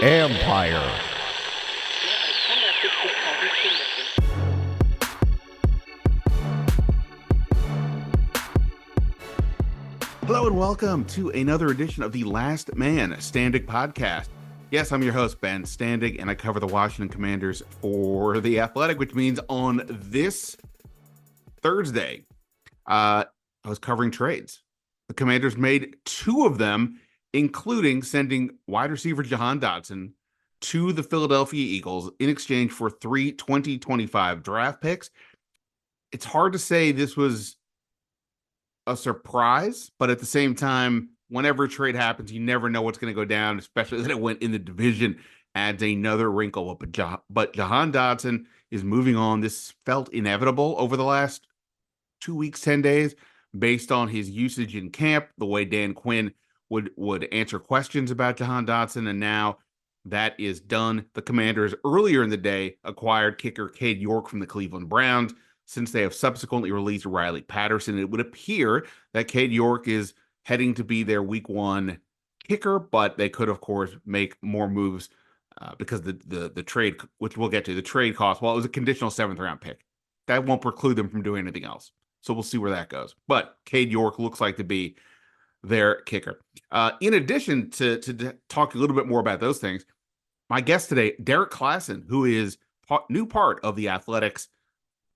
Empire. Hello and welcome to another edition of the Last Man Standig podcast. Yes, I'm your host, Ben Standig, and I cover the Washington Commanders for The Athletic, which means on this Thursday, I was covering trades. The Commanders made two of them, including sending wide receiver Jahan Dotson to the Philadelphia Eagles in exchange for 3 2025 draft picks. It's hard to say this was a surprise, but at the same time, whenever a trade happens, you never know what's going to go down, especially that it went in the division, adds another wrinkle. But Jahan Dotson is moving on. This felt inevitable over the last 2 weeks, 10 days, based on his usage in camp, the way Dan Quinn would answer questions about Jahan Dotson, and now that is done. The Commanders earlier in the day acquired kicker Cade York from the Cleveland Browns. Since they have subsequently released Riley Patterson, it would appear that Cade York is heading to be their week one kicker, but they could, of course, make more moves because the trade, which we'll get to, the trade cost, well, it was a conditional 7th-round pick. That won't preclude them from doing anything else. So we'll see where that goes. But Cade York looks like to be their kicker. In addition to talking a little bit more about those things, my guest today, Derek Classen, who is new part of the Athletics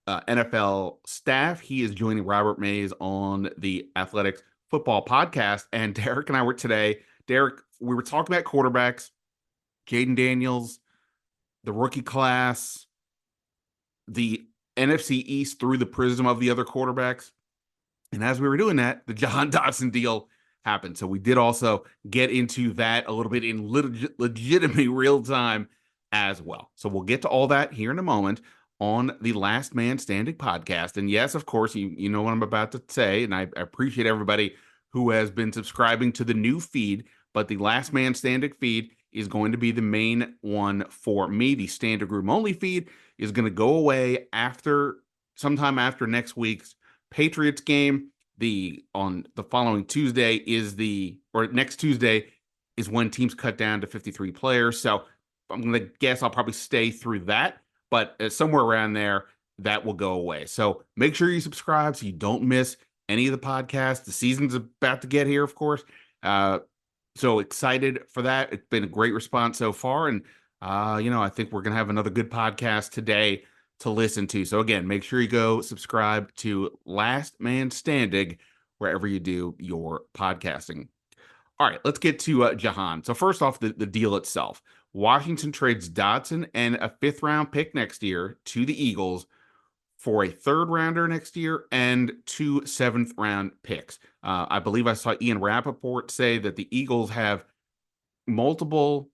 NFL staff. He is joining Robert Mays on the Athletics football podcast. And Derek and I were today. Derek, we were talking about quarterbacks, Jayden Daniels, the rookie class, the NFC East through the prism of the other quarterbacks. And as we were doing that, the Jahan Dotson deal happened. So we did also get into that a little bit in legitimately real time as well. So we'll get to all that here in a moment on the Last Man Standing podcast. And yes, of course, you know what I'm about to say, and I appreciate everybody who has been subscribing to the new feed, but the Last Man Standing feed is going to be the main one for me. The Standing Room Only feed is going to go away sometime after next week's Patriots game. On the following Tuesday next Tuesday is when teams cut down to 53 players. So I'm going to guess I'll probably stay through that. But somewhere around there, that will go away. So make sure you subscribe so you don't miss any of the podcasts. The season's about to get here, of course. So excited for that. It's been a great response so far. And, I think we're going to have another good podcast today to listen to. So again, make sure you go subscribe to Last Man Standing wherever you do your podcasting. All right, let's get to Jahan. So first off, the deal itself. Washington trades Dotson and a 5th-round pick next year to the Eagles for a 3rd-rounder next year and 2 7th-round picks. I believe I saw Ian Rappaport say that the Eagles have multiple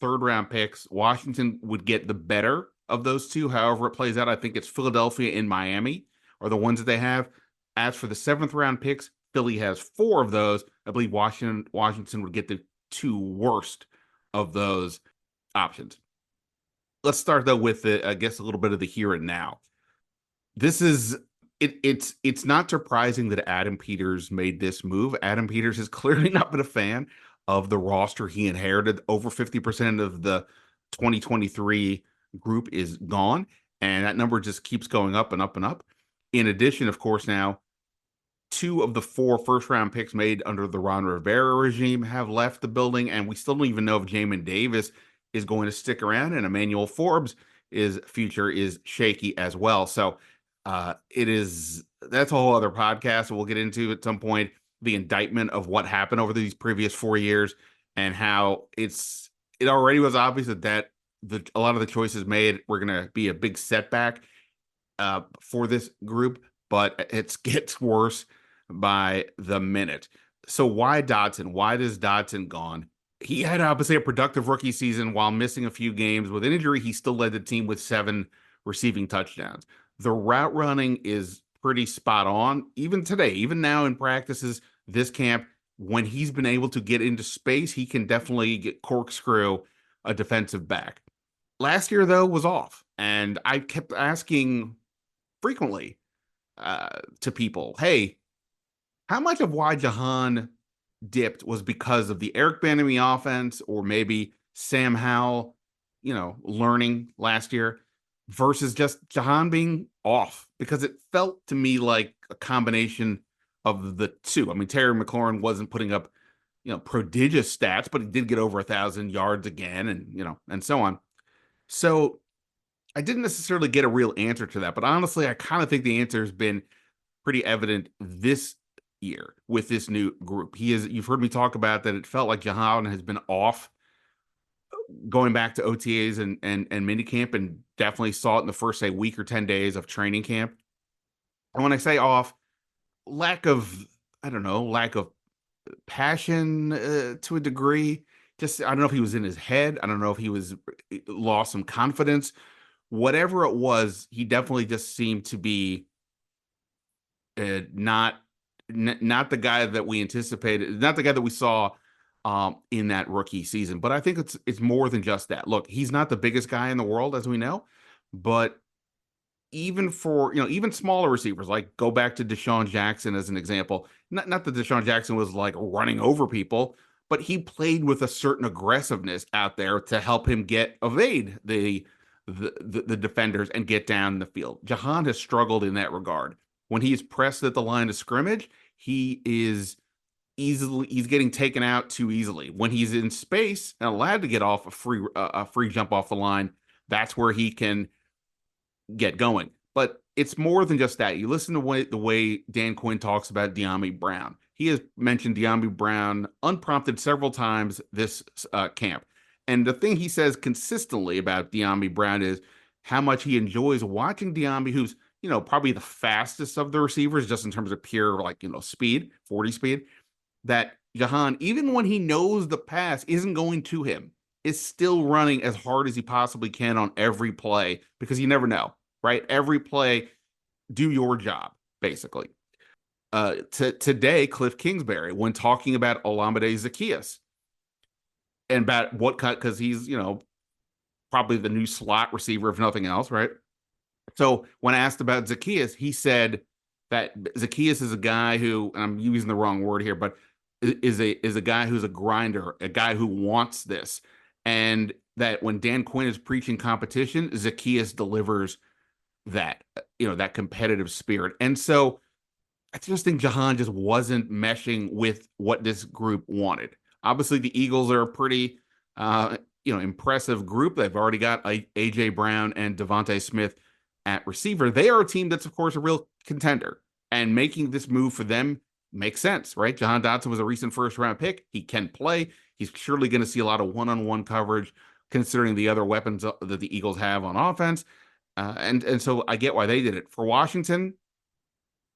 3rd-round picks. Washington would get the better of those two. However it plays out, I think it's Philadelphia and Miami are the ones that they have. As for the 7th-round picks, Philly has 4 of those. I believe Washington would get the 2 worst of those options. Let's start though with I guess a little bit of the here and now. This is it's not surprising that Adam Peters made this move. Adam Peters has clearly not been a fan of the roster he inherited. Over 50% of the 2023 group is gone, and that number just keeps going up and up and up. In addition, of course, now 2 of the 4 first-round picks made under the Ron Rivera regime have left the building, and we still don't even know if Jamin Davis is going to stick around, and Emmanuel Forbes' future is shaky as well. So that's a whole other podcast we'll get into at some point, the indictment of what happened over these previous 4 years and how it already was obvious that a lot of the choices made were going to be a big setback for this group, but it gets worse by the minute. So why Dotson? Why does Dotson gone? He had obviously a productive rookie season while missing a few games. With injury, he still led the team with 7 receiving touchdowns. The route running is pretty spot on. Even today, even now in practices this camp, when he's been able to get into space, he can definitely get corkscrew a defensive back. Last year, though, was off. And I kept asking frequently to people, hey, how much of why Jahan dipped was because of the Eric Bieniemy offense, or maybe Sam Howell, learning last year, versus just Jahan being off, because it felt to me like a combination of the two. I mean, Terry McLaurin wasn't putting up, prodigious stats, but he did get over 1,000 yards again, and and so on. So I didn't necessarily get a real answer to that, but honestly, I kind of think the answer has been pretty evident this year with this new group. You've heard me talk about that. It felt like Jahan has been off going back to OTAs and minicamp, and definitely saw it in the first, say, week or 10 days of training camp. And when I say off, lack of, I don't know, lack of passion to a degree. Just, I don't know if he was in his head. I don't know if he was lost some confidence. Whatever it was, he definitely just seemed to be not the guy that we anticipated, not the guy that we saw in that rookie season. But I think it's more than just that. Look, he's not the biggest guy in the world, as we know, but even for even smaller receivers, like go back to Deshaun Jackson as an example. Not that Deshaun Jackson was like running over people, but he played with a certain aggressiveness out there to help him evade the defenders and get down the field. Jahan has struggled in that regard. When he's pressed at the line of scrimmage, he's getting taken out too easily. When he's in space and allowed to get off a free jump off the line, that's where he can get going. But it's more than just that. You listen to the way Dan Quinn talks about Dyami Brown. He has mentioned Dyami Brown unprompted several times this camp. And the thing he says consistently about Dyami Brown is how much he enjoys watching Dyami, who's, probably the fastest of the receivers, just in terms of pure, speed, 40 speed, that Jahan, even when he knows the pass isn't going to him, is still running as hard as he possibly can on every play, because you never know, right? Every play, do your job, basically. Today, Cliff Kingsbury, when talking about Olamide Zaccheaus, and about what cut, because he's, probably the new slot receiver, if nothing else, right? So when asked about Zaccheaus, he said that Zaccheaus is a guy who, and I'm using the wrong word here, but is a guy who's a grinder, a guy who wants this. And that when Dan Quinn is preaching competition, Zaccheaus delivers that, that competitive spirit. And so I just think Jahan just wasn't meshing with what this group wanted. Obviously, the Eagles are a pretty, impressive group. They've already got A.J. Brown and Devontae Smith at receiver. They are a team that's, of course, a real contender. And making this move for them makes sense, right? Jahan Dotson was a recent first-round pick. He can play. He's surely going to see a lot of one-on-one coverage, considering the other weapons that the Eagles have on offense. And so I get why they did it. For Washington,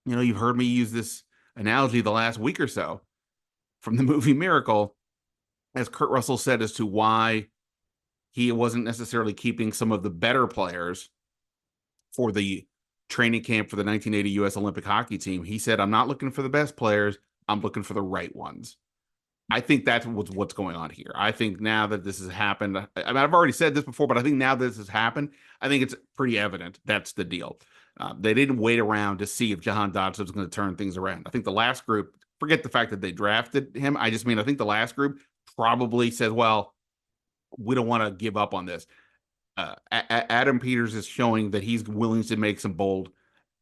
you've heard me use this analogy the last week or so from the movie Miracle, as Kurt Russell said, as to why he wasn't necessarily keeping some of the better players for the training camp for the 1980 U.S. Olympic hockey team. He said, I'm not looking for the best players. I'm looking for the right ones. I think that's what's going on here. I think now that this has happened, I mean, I've already said this before, but I think now that this has happened, I think it's pretty evident that's the deal. They didn't wait around to see if Jahan Dotson was going to turn things around. I think the last group, forget the fact that they drafted him. I think the last group probably says, well, we don't want to give up on this. Adam Peters is showing that he's willing to make some bold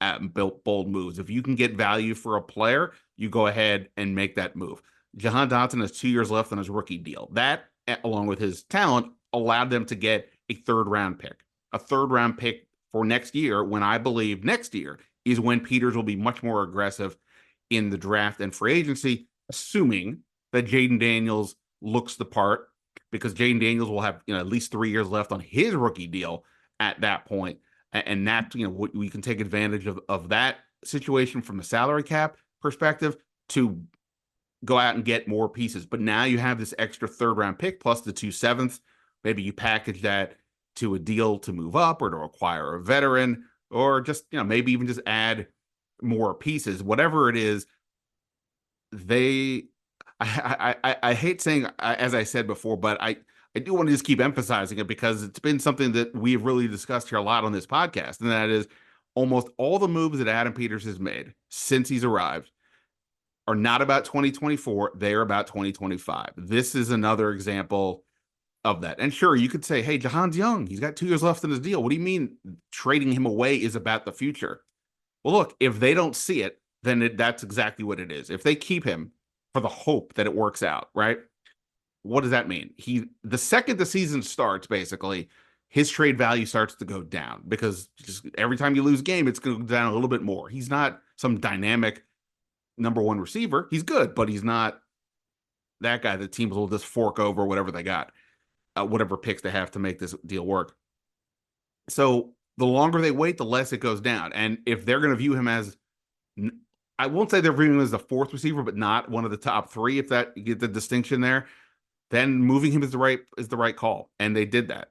moves. If you can get value for a player, you go ahead and make that move. Jahan Dotson has 2 years left on his rookie deal. That, along with his talent, allowed them to get a third-round pick. A third-round pick for next year, when I believe next year is when Peters will be much more aggressive in the draft and free agency, assuming that Jayden Daniels looks the part, because Jayden Daniels will have at least 3 years left on his rookie deal at that point. And that, we can take advantage of that situation from a salary cap perspective to go out and get more pieces. But now you have this extra third-round pick plus the 2 sevenths. Maybe you package that to a deal to move up or to acquire a veteran, or just, maybe even just add more pieces. Whatever it is, I hate saying, as I said before, but I do want to just keep emphasizing it, because it's been something that we've really discussed here a lot on this podcast, and that is almost all the moves that Adam Peters has made since he's arrived are not about 2024. They're about 2025. This is another example of that. And sure, you could say, hey, Jahan's young. He's got 2 years left in his deal. What do you mean trading him away is about the future? Well, look, if they don't see it, then that's exactly what it is. If they keep him for the hope that it works out, right? What does that mean? The second the season starts, basically, his trade value starts to go down because just every time you lose a game, it's going to go down a little bit more. He's not some dynamic number one receiver. He's good, but he's not that guy that teams will just fork over whatever they got, whatever picks they have to make this deal work. So the longer they wait, the less it goes down. And if they're going to view him as, I won't say they're viewing him as the 4th receiver, but not one of the top 3, if that you get the distinction there, then moving him is the right call. And they did that.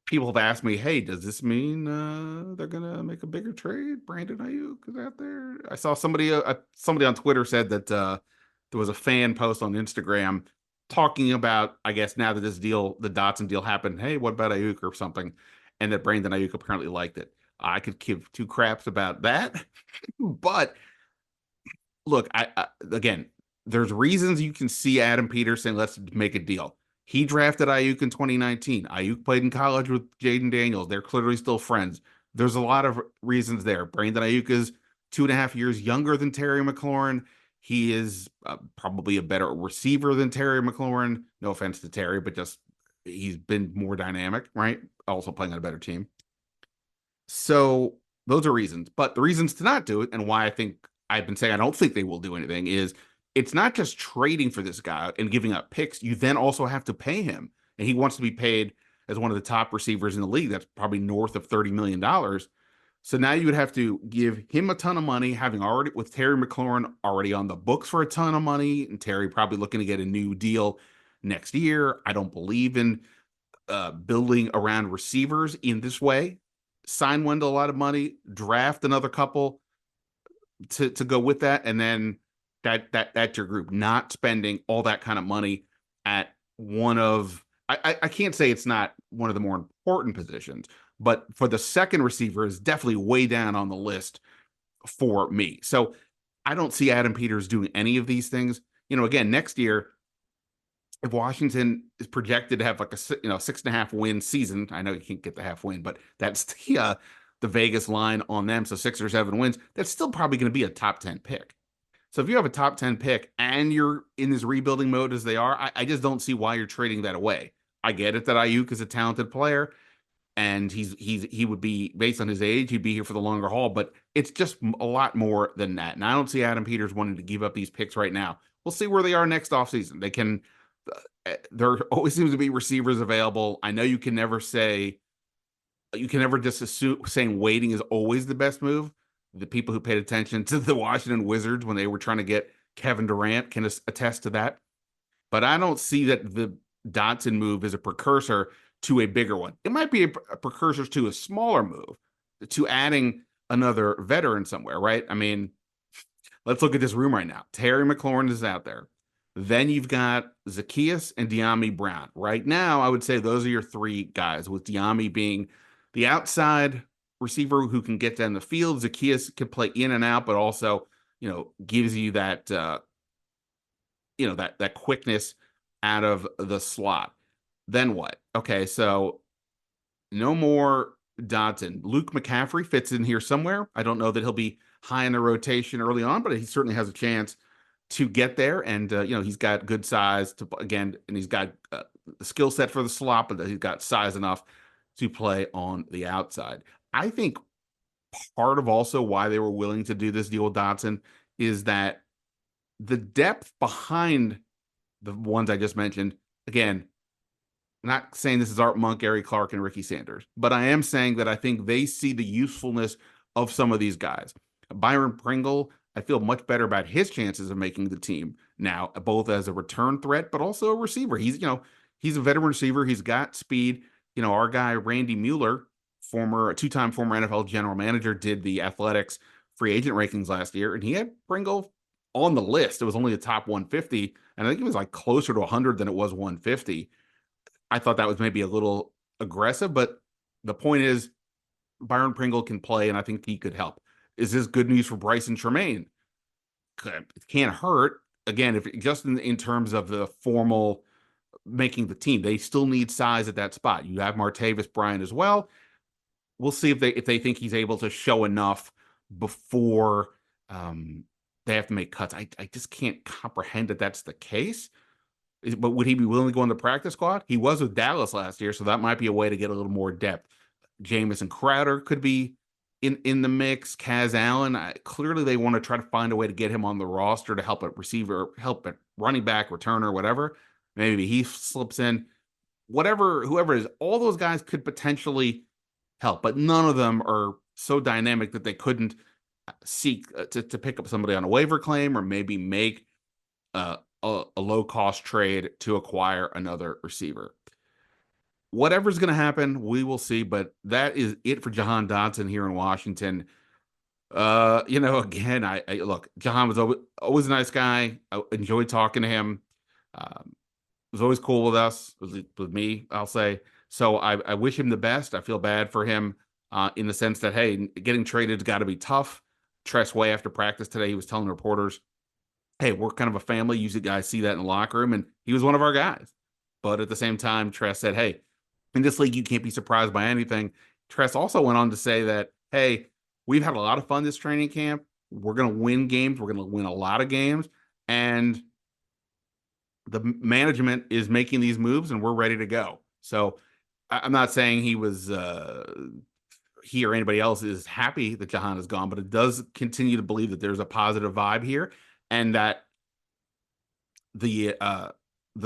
People have asked me, hey, does this mean they're gonna make a bigger trade? Brandon Ayuk is out there. I saw somebody on Twitter said that there was a fan post on Instagram talking about, I guess now that this deal, the Dotson deal happened, hey, what about Ayuk or something? And that Brandon Ayuk apparently liked it. I could give 2 craps about that. But look, again, there's reasons you can see Adam Peters saying, let's make a deal. He drafted Ayuk in 2019. Ayuk played in college with Jayden Daniels. They're clearly still friends. There's a lot of reasons there. Brandon Ayuk is 2.5 years younger than Terry McLaurin. He is probably a better receiver than Terry McLaurin. No offense to Terry, but just he's been more dynamic, right? Also playing on a better team. So those are reasons. But the reasons to not do it, and why I think I've been saying I don't think they will do anything, is it's not just trading for this guy and giving up picks. You then also have to pay him. And he wants to be paid as one of the top receivers in the league. That's probably north of $30 million. So now you would have to give him a ton of money, having already, with Terry McLaurin already on the books for a ton of money, and Terry probably looking to get a new deal next year. I don't believe in building around receivers in this way. Sign one to a lot of money, draft another couple to go with that, and then that's your group. Not spending all that kind of money at one of, I can't say it's not one of the more important positions, but for the second receiver is definitely way down on the list for me. So I don't see Adam Peters doing any of these things. Again, next year, if Washington is projected to have like a 6.5 win season, I know you can't get the half win, but that's the Vegas line on them. So 6 or 7 wins, that's still probably going to be a top 10 pick. So if you have a top 10 pick and you're in this rebuilding mode as they are, I just don't see why you're trading that away. I get it that Ayuk is a talented player, and he would be, based on his age, he'd be here for the longer haul, but it's just a lot more than that. And I don't see Adam Peters wanting to give up these picks right now. We'll see where they are next offseason. There always seems to be receivers available. I know you can never just assume saying waiting is always the best move. The people who paid attention to the Washington Wizards when they were trying to get Kevin Durant can attest to that. But I don't see that the Dotson move is a precursor to a bigger one. It might be a precursor to a smaller move, to adding another veteran somewhere, right? I mean, let's look at this room right now. Terry McLaurin is out there. Then you've got Zaccheaus and Dyami Brown. Right now, I would say those are your 3 guys, with Dyami being the outside receiver who can get down the field. Zaccheaus can play in and out, but also, gives you that, that quickness out of the slot. Then what? Okay, so no more Dotson. Luke McCaffrey fits in here somewhere. I don't know that he'll be high in the rotation early on, but he certainly has a chance to get there. And, he's got good size and he's got the skill set for the slot, but he's got size enough to play on the outside. I think part of also why they were willing to do this deal with Dotson is that the depth behind the ones I just mentioned, again, I'm not saying this is Art Monk, Gary Clark, and Ricky Sanders, but I am saying that I think they see the usefulness of some of these guys. Byron Pringle, I feel much better about his chances of making the team now, both as a return threat, but also a receiver. He's a veteran receiver. He's got speed. Our guy, Randy Mueller, two-time former NFL general manager, did the Athletics free agent rankings last year, and he had Pringle on the list. It was only the top 150, and I think it was like closer to 100 than it was 150. I thought that was maybe a little aggressive, but the point is Byron Pringle can play, and I think he could help. Is this good news for Bryson Tremaine? it can't hurt. Again, if just in terms of the formal making the team, they still need size at that spot. You have Martavis Bryant as well. We'll see if they think he's able to show enough before they have to make cuts. I just can't comprehend that that's the case. But would he be willing to go on the practice squad? He was with Dallas last year, so that might be a way to get a little more depth. Jamison Crowder could be in the mix. Kaz Allen, clearly they want to try to find a way to get him on the roster to help at receiver, help at running back, returner, whatever. Maybe he slips in. Whoever it is, all those guys could potentially help, but none of them are so dynamic that they couldn't seek to pick up somebody on a waiver claim or maybe make a low-cost trade to acquire another receiver. Whatever's going to happen, we will see, but that is it for Jahan Dotson here in Washington. Again, I look, Jahan was always a nice guy. I enjoyed talking to him. Was always cool with us, with me, I'll say. So I wish him the best. I feel bad for him in the sense that, hey, getting traded has got to be tough. Tress way after practice today, he was telling reporters, hey, we're kind of a family. Usually guys see that in the locker room, and he was one of our guys. But at the same time, Tress said, hey, in this league, you can't be surprised by anything. Tress also went on to say that, hey, we've had a lot of fun this training camp. We're going to win games. We're going to win a lot of games. And the management is making these moves, and we're ready to go. So I'm not saying he or anybody else is happy that Jahan is gone, but it does continue to believe that there's a positive vibe here, and that the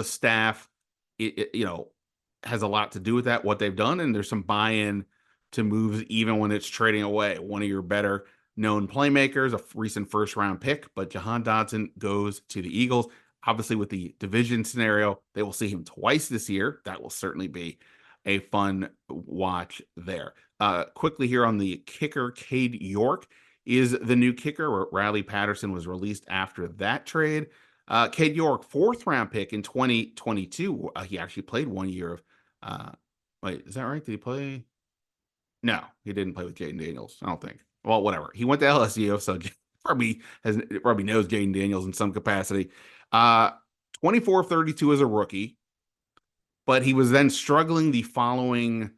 staff, has a lot to do with that, what they've done, and there's some buy-in to moves even when it's trading away one of your better known playmakers, a recent first-round pick. But Jahan Dotson goes to the Eagles. Obviously, with the division scenario, they will see him twice this year. That will certainly be a fun watch there. Quickly here on the kicker, Cade York is the new kicker. Riley Patterson was released after that trade. Cade York, fourth-round pick in 2022. He actually played 1 year of wait, is that right? Did he play? No, he didn't play with Jayden Daniels, I don't think. Well, whatever. He went to LSU, so probably knows Jayden Daniels in some capacity. 24-32 as a rookie, but he was then struggling the following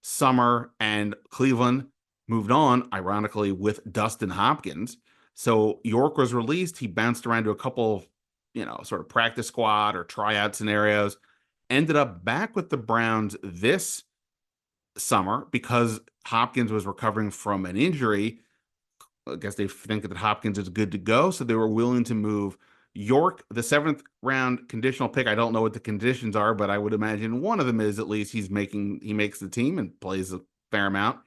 summer, and Cleveland moved on, ironically, with Dustin Hopkins. So York was released. He bounced around to a couple of, sort of practice squad or tryout scenarios, ended up back with the Browns this summer because Hopkins was recovering from an injury. I guess they think that Hopkins is good to go, so they were willing to move York, the 7th-round conditional pick. I don't know what the conditions are, but I would imagine one of them is at least he makes the team and plays a fair amount.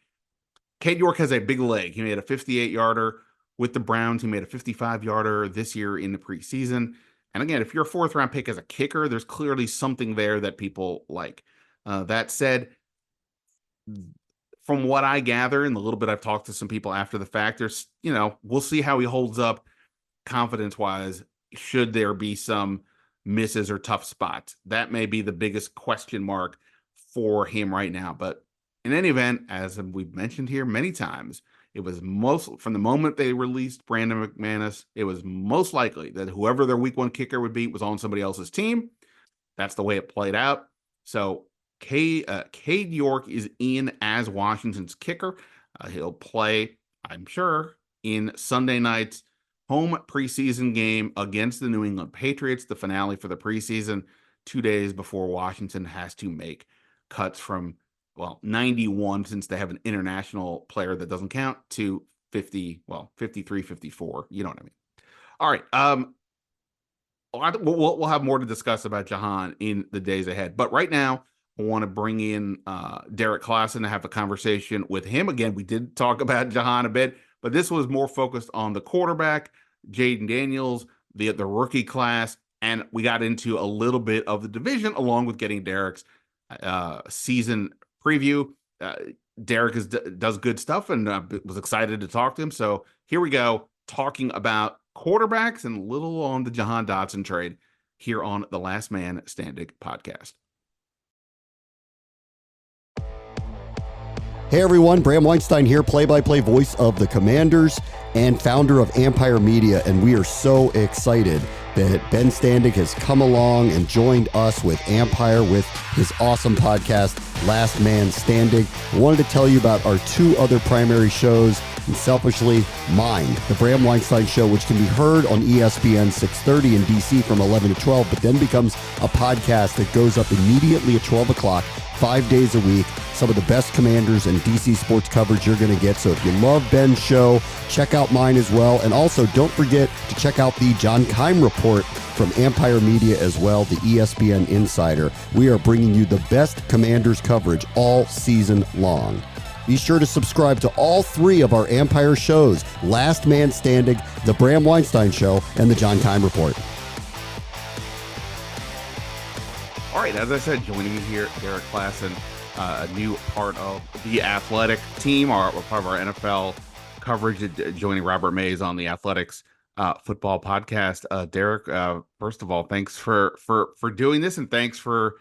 Cade York has a big leg. He made a 58-yarder with the Browns. He made a 55-yarder this year in the preseason. And again, if you're a 4th-round pick as a kicker, there's clearly something there that people like. That said, from what I gather and the little bit I've talked to some people after the fact, there's, we'll see how he holds up confidence-wise should there be some misses or tough spots. That may be the biggest question mark for him right now. But in any event, as we've mentioned here many times, it was from the moment they released Brandon McManus, it was most likely that whoever their week 1 kicker would be was on somebody else's team. That's the way it played out. So Cade York is in as Washington's kicker. He'll play, I'm sure, in Sunday night's home preseason game against the New England Patriots, the finale for the preseason, 2 days before Washington has to make cuts from 91, since they have an international player that doesn't count, to 53, 54. You know what I mean? All right. We'll have more to discuss about Jahan in the days ahead. But right now, I want to bring in Derek Classen to have a conversation with him. Again, we did talk about Jahan a bit, but this was more focused on the quarterback, Jayden Daniels, the rookie class, and we got into a little bit of the division along with getting Derek's season preview. Derek does good stuff, and was excited to talk to him. So here we go, talking about quarterbacks and a little on the Jahan Dotson trade here on the Last Man Standig podcast. Hey everyone, Bram Weinstein here, play-by-play voice of the Commanders and founder of Empire Media, and we are so excited that Ben Standig has come along and joined us with Empire with his awesome podcast, Last Man Standig. I wanted to tell you about our two other primary shows, and selfishly, mine, the Bram Weinstein Show, which can be heard on ESPN 630 in DC from 11 to 12, but then becomes a podcast that goes up immediately at 12 o'clock, 5 days a week. Some of the best Commanders and DC sports coverage you're going to get. So if you love Ben's show, check out mine as well. And also don't forget to check out the John Keim Report from Empire Media as well, the ESPN Insider. We are bringing you the best Commanders coverage all season long. Be sure to subscribe to all three of our Empire shows, Last Man Standing, The Bram Weinstein Show, and The John Keim Report. All right, as I said, joining me here, Derek Classen, a new part of the Athletic team, or part of our NFL coverage, joining Robert Mays on the Athletics football podcast. Derek, first of all, thanks for doing this, and thanks for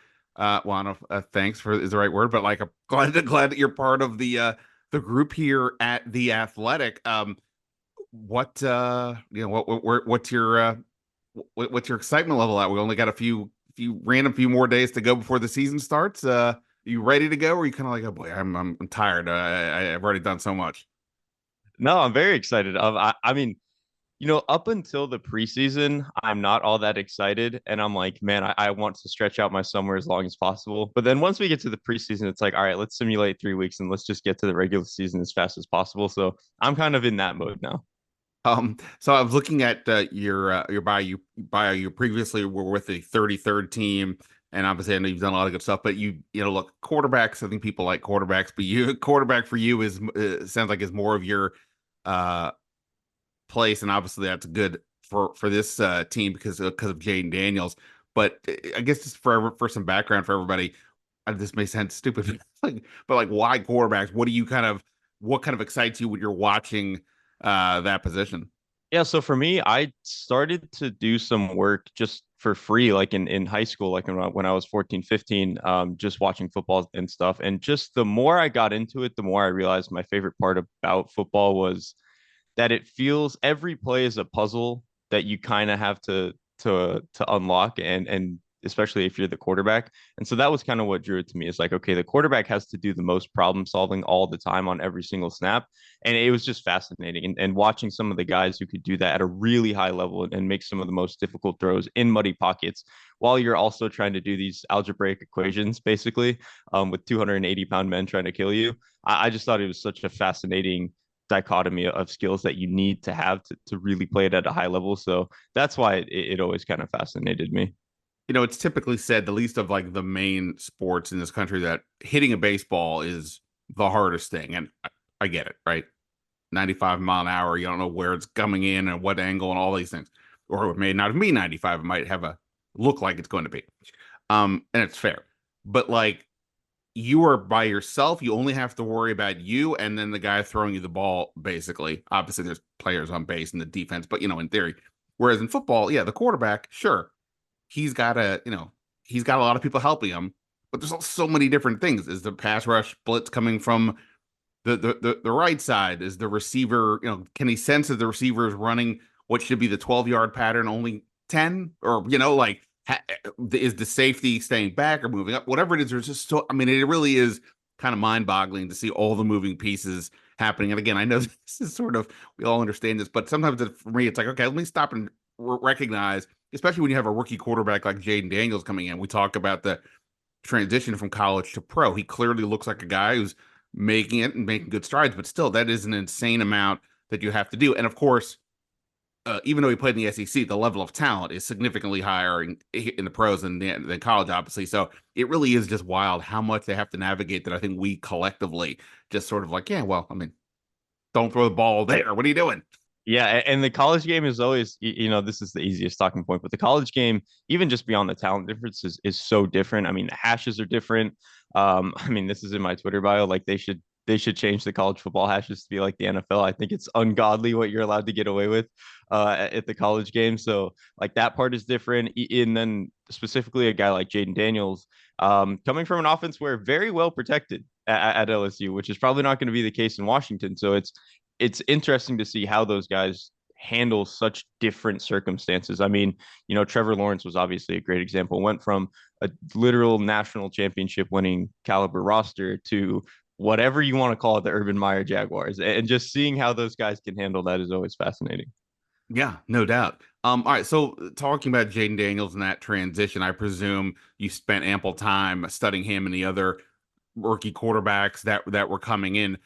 thanks for is the right word, but like I'm glad that you're part of the group here at the Athletic. What's your excitement level at? We only got a few more days to go before the season starts. You ready to go, or are you kind of like, oh boy, I'm tired. I've already done so much. No, I'm very excited. I mean, up until the preseason, I'm not all that excited. And I'm like, man, I want to stretch out my summer as long as possible. But then once we get to the preseason, it's like, all right, let's simulate 3 weeks and let's just get to the regular season as fast as possible. So I'm kind of in that mode now. So I was looking at your bio. You previously were with the 33rd team, and obviously I know you've done a lot of good stuff. But look, quarterbacks. I think people like quarterbacks, but quarterback for you is sounds like is more of your place, and obviously that's good for this team because of Jayden Daniels. But I guess just for some background for everybody, this may sound stupid, but why quarterbacks? What kind of excites you when you're watching that position? Yeah, so for me, I started to do some work just for free, like in high school, like when I was 14, 15, just watching football and stuff. And just the more I got into it, the more I realized my favorite part about football was that it feels every play is a puzzle that you kind of have to unlock and especially if you're the quarterback. And so that was kind of what drew it to me. It's like, okay, the quarterback has to do the most problem solving all the time on every single snap. And it was just fascinating. And watching some of the guys who could do that at a really high level and make some of the most difficult throws in muddy pockets while you're also trying to do these algebraic equations, basically, with 280-pound men trying to kill you. I just thought it was such a fascinating dichotomy of skills that you need to have to really play it at a high level. So that's why it always kind of fascinated me. It's typically said, the least of like the main sports in this country, that hitting a baseball is the hardest thing. And I get it, right? 95 mile an hour, you don't know where it's coming in and what angle and all these things. Or it may not be 95, it might have a look like it's going to be. And it's fair. But like, you are by yourself, you only have to worry about you and then the guy throwing you the ball, basically. Obviously, there's players on base in the defense, but in theory. Whereas in football, yeah, the quarterback, sure, he's got he's got a lot of people helping him, but there's also so many different things. Is the pass rush blitz coming from the right side? Is the receiver, can he sense that the receiver is running what should be the 12-yard pattern only 10? Or, is the safety staying back or moving up? Whatever it is, there's just so, it really is kind of mind-boggling to see all the moving pieces happening. And again, I know this is sort of, we all understand this, but sometimes for me, it's like, okay, let me stop and recognize, especially when you have a rookie quarterback like Jayden Daniels coming in. We talk about the transition from college to pro. He clearly looks like a guy who's making it and making good strides, but still, that is an insane amount that you have to do. And of course, even though he played in the SEC, the level of talent is significantly higher in the pros than college, obviously. So it really is just wild how much they have to navigate that I think we collectively just sort of like, yeah, well, don't throw the ball there. What are you doing? Yeah, and the college game is always, this is the easiest talking point, but the college game, even just beyond the talent difference, is so different. The hashes are different. This is in my Twitter bio. Like they should change the college football hashes to be like the NFL. I think it's ungodly what you're allowed to get away with at the college game. So like that part is different. And then specifically a guy like Jayden Daniels, coming from an offense where very well protected. at LSU, which is probably not going to be the case in Washington. So it's interesting to see how those guys handle such different circumstances. I mean, Trevor Lawrence was obviously a great example. Went from a literal national championship winning caliber roster to whatever you want to call it, the Urban Meyer Jaguars. And just seeing how those guys can handle that is always fascinating. Yeah, no doubt. All right. So talking about Jayden Daniels and that transition, I presume you spent ample time studying him and the other rookie quarterbacks that were coming in.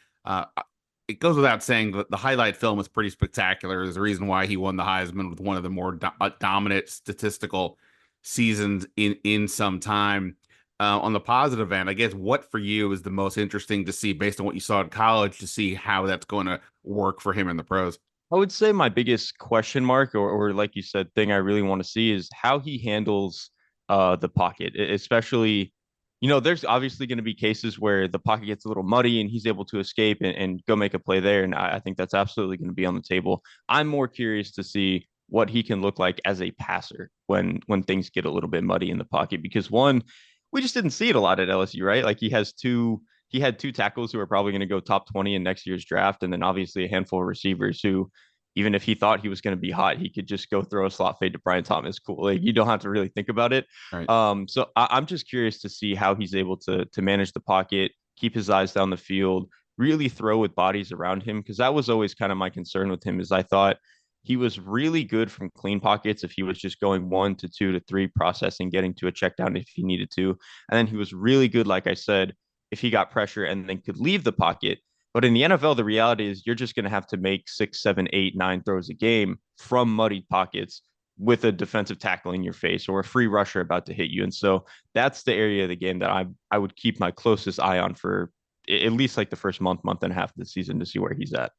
It goes without saying that the highlight film was pretty spectacular. There's a reason why he won the Heisman with one of the more dominant statistical seasons in some time. On the positive end, I guess what for you is the most interesting to see based on what you saw in college to see how that's going to work for him in the pros. I would say my biggest question mark, or like you said, thing I really want to see is how he handles the pocket, especially, there's obviously going to be cases where the pocket gets a little muddy and he's able to escape and go make a play there. And I think that's absolutely going to be on the table. I'm more curious to see what he can look like as a passer when things get a little bit muddy in the pocket, because one, we just didn't see it a lot at LSU, right? Like he had two tackles who are probably going to go top 20 in next year's draft. And then obviously a handful of receivers who, even if he thought he was going to be hot, he could just go throw a slot fade to Brian Thomas. Cool. Like you don't have to really think about it. Right. So I'm just curious to see how he's able to manage the pocket, keep his eyes down the field, really throw with bodies around him. Cause that was always kind of my concern with him is I thought he was really good from clean pockets if he was just going 1 to 2 to 3 processing, getting to a check down if he needed to. And then he was really good, like I said, if he got pressure and then could leave the pocket. But in the NFL, the reality is you're just going to have to make 6, 7, 8, 9 throws a game from muddied pockets with a defensive tackle in your face or a free rusher about to hit you. And so that's the area of the game that I would keep my closest eye on for at least like the first month and a half of the season to see where he's at.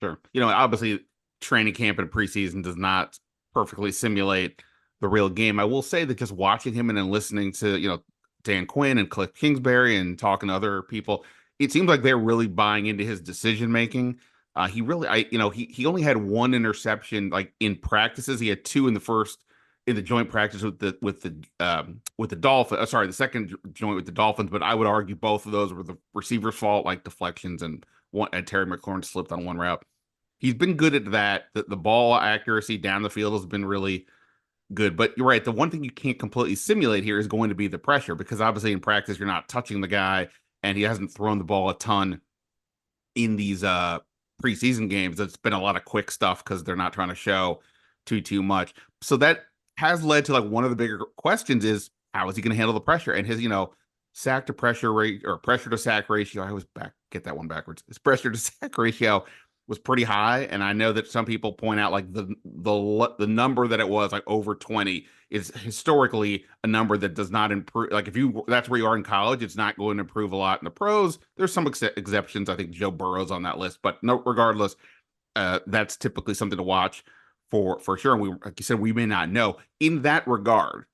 Sure. Obviously, training camp and preseason does not perfectly simulate the real game. I will say that just watching him and then listening to, Dan Quinn and Cliff Kingsbury and talking to other people, it seems like they're really buying into his decision making. He really, he only had one interception like in practices. He had two in the joint practice with the Dolphins. Sorry, the second joint with the Dolphins. But I would argue both of those were the receiver's fault, like deflections and Terry McLaurin slipped on one route. He's been good at that. The ball accuracy down the field has been really good. But you're right. The one thing you can't completely simulate here is going to be the pressure because obviously in practice you're not touching the guy and he hasn't thrown the ball a ton in these preseason games. It's been a lot of quick stuff because they're not trying to show too much. So that has led to like one of the bigger questions is how is he going to handle the pressure and his sack to pressure rate or pressure to sack ratio. I always get that one backwards. His pressure to sack ratio was pretty high, and I know that some people point out like the number that it was like over 20 is historically a number that does not improve. Like if that's where you are in college, it's not going to improve a lot in the pros. There's some exceptions. I think Joe Burrow's on that list, but no, regardless, that's typically something to watch for sure. And we, like you said, we may not know in that regard.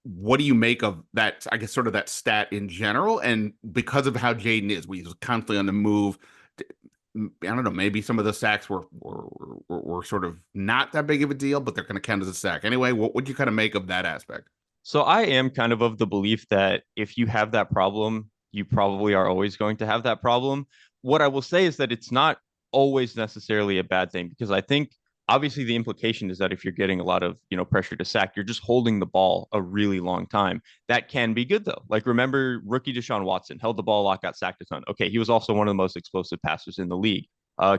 What do you make of that? I guess sort of that stat in general, and because of how Jayden is, we was constantly on the move. I don't know. Maybe some of the sacks were sort of not that big of a deal, but they're going to count as a sack anyway. What would you kind of make of that aspect? So I am kind of the belief that if you have that problem, you probably are always going to have that problem. What I will say is that it's not always necessarily a bad thing because I think obviously the implication is that if you're getting a lot of, pressure to sack, you're just holding the ball a really long time. That can be good though. Like remember rookie Deshaun Watson held the ball a lot, got sacked a ton. Okay, he was also one of the most explosive passers in the league.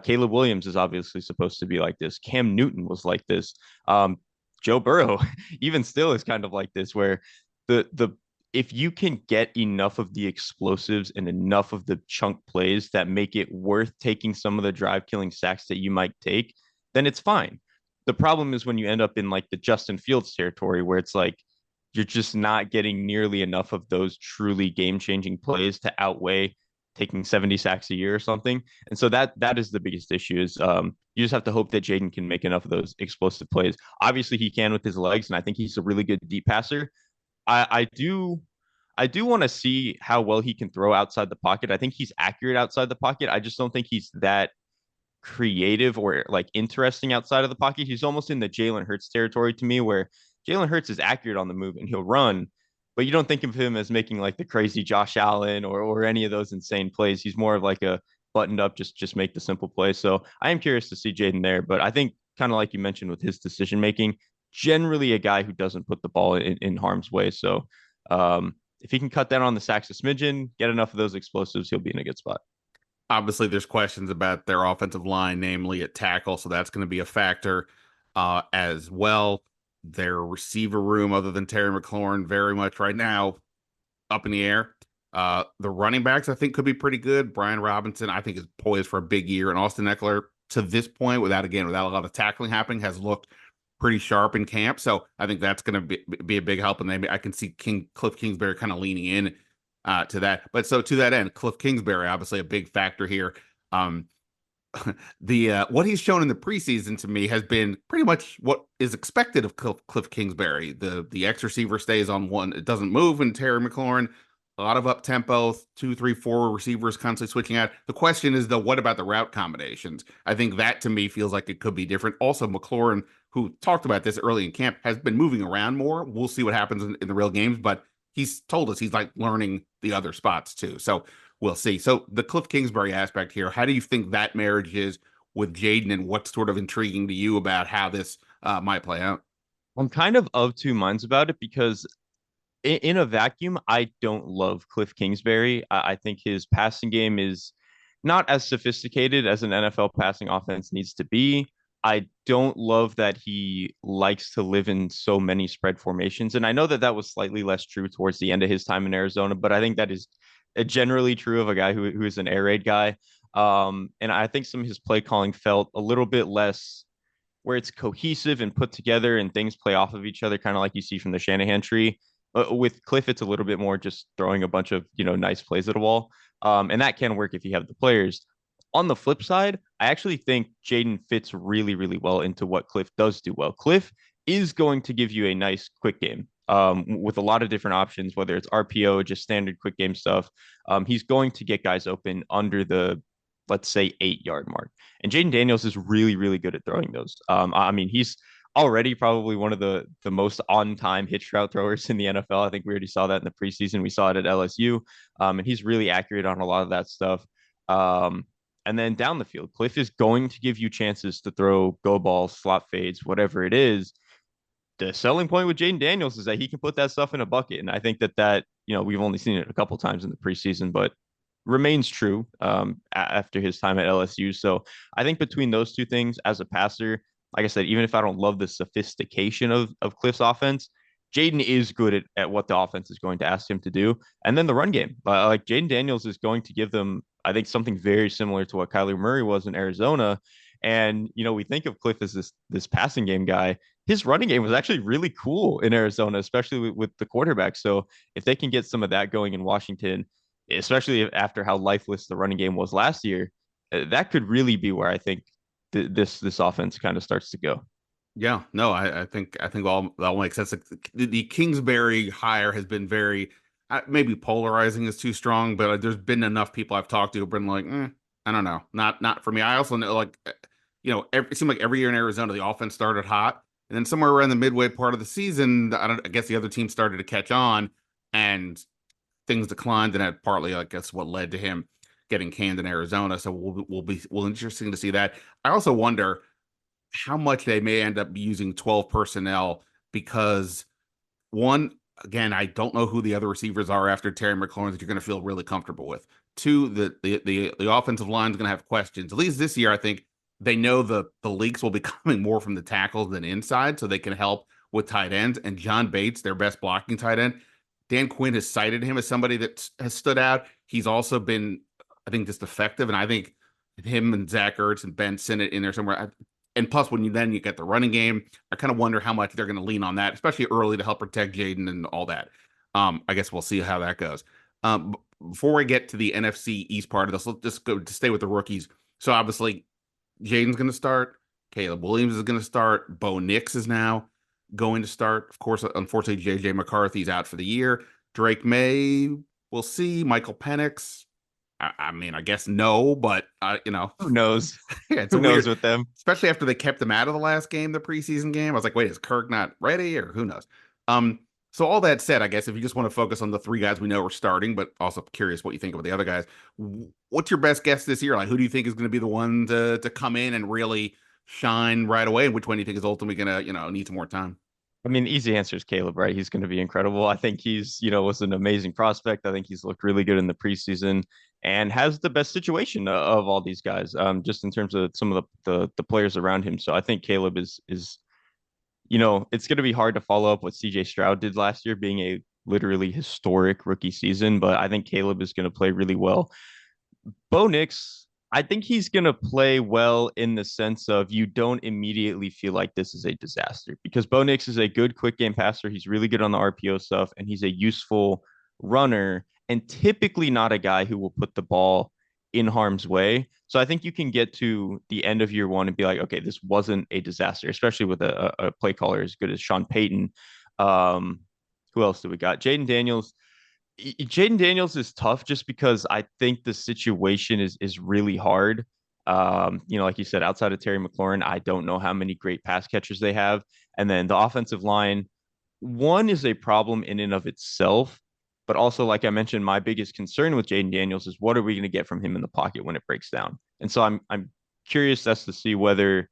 Caleb Williams is obviously supposed to be like this. Cam Newton was like this. Joe Burrow, even still, is kind of like this, where the if you can get enough of the explosives and enough of the chunk plays that make it worth taking some of the drive killing sacks that you might take, then it's fine. The problem is when you end up in like the Justin Fields territory where it's like you're just not getting nearly enough of those truly game-changing plays to outweigh taking 70 sacks a year or something. And so that is the biggest issue is you just have to hope that Jayden can make enough of those explosive plays. Obviously he can with his legs, and I think he's a really good deep passer. I do want to see how well he can throw outside the pocket. I think he's accurate outside the pocket. I just don't think he's that creative or like interesting outside of the pocket. He's almost in the Jalen Hurts territory to me, where Jalen Hurts is accurate on the move and he'll run, but you don't think of him as making like the crazy Josh Allen or any of those insane plays. He's more of like a buttoned up, just make the simple play. So I am curious to see Jayden there, but I think kind of like you mentioned with his decision making, generally a guy who doesn't put the ball in harm's way. So if he can cut down on the sacks a smidgen, get enough of those explosives, he'll be in a good spot. Obviously, there's questions about their offensive line, namely at tackle, so that's going to be a factor as well. Their receiver room, other than Terry McLaurin, very much right now up in the air. The running backs, I think, could be pretty good. Brian Robinson, I think, is poised for a big year, and Austin Eckler, to this point, without a lot of tackling happening, has looked pretty sharp in camp. So I think that's going to be a big help, and maybe I can see Cliff Kingsbury kind of leaning in to that. But so to that end, Cliff Kingsbury, obviously a big factor here. Um, the what he's shown in the preseason to me has been pretty much what is expected of Cliff Kingsbury. The X receiver stays on one; it doesn't move. And Terry McLaurin, a lot of up tempo, 2, 3, 4 receivers constantly switching out. The question is though, what about the route combinations? I think that to me feels like it could be different. Also, McLaurin, who talked about this early in camp, has been moving around more. We'll see what happens in the real games, but he's told us he's like learning the other spots too. So we'll see. So the Cliff Kingsbury aspect here, how do you think that marriage is with Jayden, and what's sort of intriguing to you about how this might play out? I'm kind of two minds about it because in a vacuum, I don't love Cliff Kingsbury. I think his passing game is not as sophisticated as an NFL passing offense needs to be. I don't love that he likes to live in so many spread formations. And I know that that was slightly less true towards the end of his time in Arizona, but I think that is generally true of a guy who is an air raid guy. And I think some of his play calling felt a little bit less where it's cohesive and put together and things play off of each other, kind of like you see from the Shanahan tree. With Cliff, it's a little bit more just throwing a bunch of nice plays at a wall, and that can work if you have the players. On the flip side, I actually think Jayden fits really, really well into what Cliff does do well. Cliff is going to give you a nice quick game with a lot of different options, whether it's RPO, just standard quick game stuff. He's going to get guys open under the, let's say, 8-yard mark. And Jayden Daniels is really, really good at throwing those. I mean, he's already probably one of the most on-time hitch route throwers in the NFL. I think we already saw that in the preseason. We saw it at LSU, and he's really accurate on a lot of that stuff. And then down the field, Cliff is going to give you chances to throw go balls, slot fades, whatever it is. The selling point with Jayden Daniels is that he can put that stuff in a bucket, and I think that we've only seen it a couple times in the preseason, but remains true after his time at LSU. So I think between those two things, as a passer, like I said, even if I don't love the sophistication of Cliff's offense, Jayden is good at what the offense is going to ask him to do. And then the run game, like Jayden Daniels is going to give them, I think, something very similar to what Kyler Murray was in Arizona. And we think of Cliff as this passing game guy. His running game was actually really cool in Arizona, especially with the quarterback. So if they can get some of that going in Washington, especially after how lifeless the running game was last year, that could really be where I think this offense kind of starts to go. Yeah, no, I think all that makes sense. The Kingsbury hire has been very maybe polarizing is too strong, but there's been enough people I've talked to who've been like, I don't know, not for me. I also know it seemed like every year in Arizona the offense started hot, and then somewhere around the midway part of the season, I guess the other team started to catch on, and things declined, and that partly, I guess, what led to him getting canned in Arizona. So we'll interesting to see that. I also wonder how much they may end up using 12 personnel because one, again, I don't know who the other receivers are after Terry McLaurin that you're going to feel really comfortable with. Two, the offensive line is going to have questions. At least this year, I think they know the leaks will be coming more from the tackles than inside, so they can help with tight ends. And John Bates, their best blocking tight end, Dan Quinn has cited him as somebody that has stood out. He's also been, I think, just effective, and I think him and Zach Ertz and Ben Sinnott in there somewhere. And plus, when you get the running game, I kind of wonder how much they're going to lean on that, especially early to help protect Jayden and all that. I guess we'll see how that goes. Before we get to the NFC East part of this, let's just go to stay with the rookies. So obviously, Jayden's going to start. Caleb Williams is going to start. Bo Nix is now going to start. Of course, unfortunately, J.J. McCarthy's out for the year. Drake May, we'll see. Michael Penix, I mean, I guess no, but Who knows? yeah, it's Who knows weird, with them? especially after they kept him out of the last game, the preseason game. I was like, wait, is Kirk not ready, or who knows? So all that said, I guess if you just want to focus on the three guys we know are starting, but also curious what you think about the other guys, what's your best guess this year? Like, who do you think is going to be the one to come in and really shine right away, and which one do you think is ultimately going to, need some more time? I mean, easy answer is Caleb, right? He's going to be incredible. I think he's, was an amazing prospect. I think he's looked really good in the preseason and has the best situation of all these guys, just in terms of some of the players around him. So I think Caleb is it's going to be hard to follow up what CJ Stroud did last year, being a literally historic rookie season. But I think Caleb is going to play really well. Bo Nix, I think he's going to play well in the sense of you don't immediately feel like this is a disaster because Bo Nix is a good quick game passer. He's really good on the RPO stuff, and he's a useful runner and typically not a guy who will put the ball in harm's way. So I think you can get to the end of year one and be like, okay, this wasn't a disaster, especially with a play caller as good as Sean Payton. Who else do we got? Jayden Daniels is tough just because I think the situation is really hard. Like you said, outside of Terry McLaurin, I don't know how many great pass catchers they have. And then the offensive line, one is a problem in and of itself. But also, like I mentioned, my biggest concern with Jayden Daniels is what are we going to get from him in the pocket when it breaks down? And so I'm curious as to see whether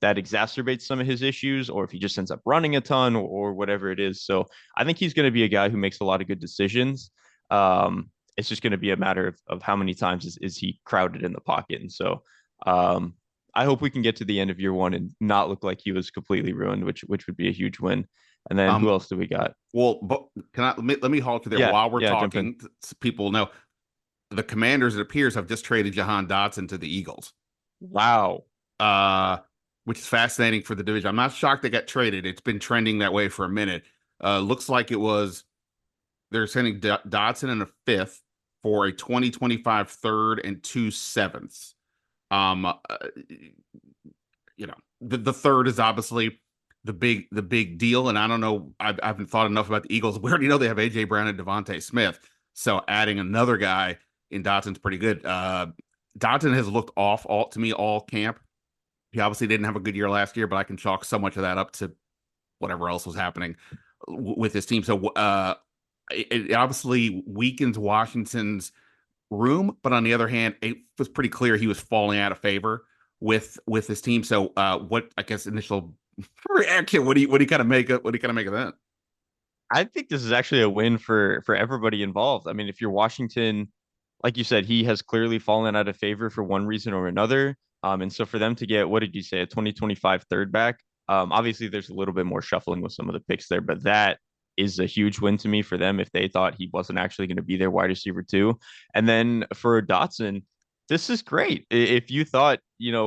that exacerbates some of his issues or if he just ends up running a ton or whatever it is. So I think he's going to be a guy who makes a lot of good decisions. It's just going to be a matter of how many times is he crowded in the pocket. And so I hope we can get to the end of year one and not look like he was completely ruined, which would be a huge win. And then who else do we got? Well, but let me halt you there while we're talking. People know the Commanders, it appears, have just traded Jahan Dotson to the Eagles. Wow. Which is fascinating for the division. I'm not shocked they got traded. It's been trending that way for a minute. Looks like they're sending Dotson in a fifth for a 2025 third and 2 sevenths. The third is obviously the big deal. And I don't know, I haven't thought enough about the Eagles. We already know they have AJ Brown and Devontae Smith. So adding another guy in Dotson's pretty good. Dotson has looked off all camp. He obviously didn't have a good year last year, but I can chalk so much of that up to whatever else was happening with his team. So it obviously weakens Washington's room, but on the other hand, it was pretty clear he was falling out of favor with his team. So what, I guess, initial reaction? What do you kind of make of that? I think this is actually a win for everybody involved. I mean, if you're Washington, like you said, he has clearly fallen out of favor for one reason or another. And so for them to get, what did you say, a 2025 third back? Obviously, there's a little bit more shuffling with some of the picks there, but that is a huge win to me for them if they thought he wasn't actually going to be their wide receiver too. And then for Dotson, this is great. If you thought,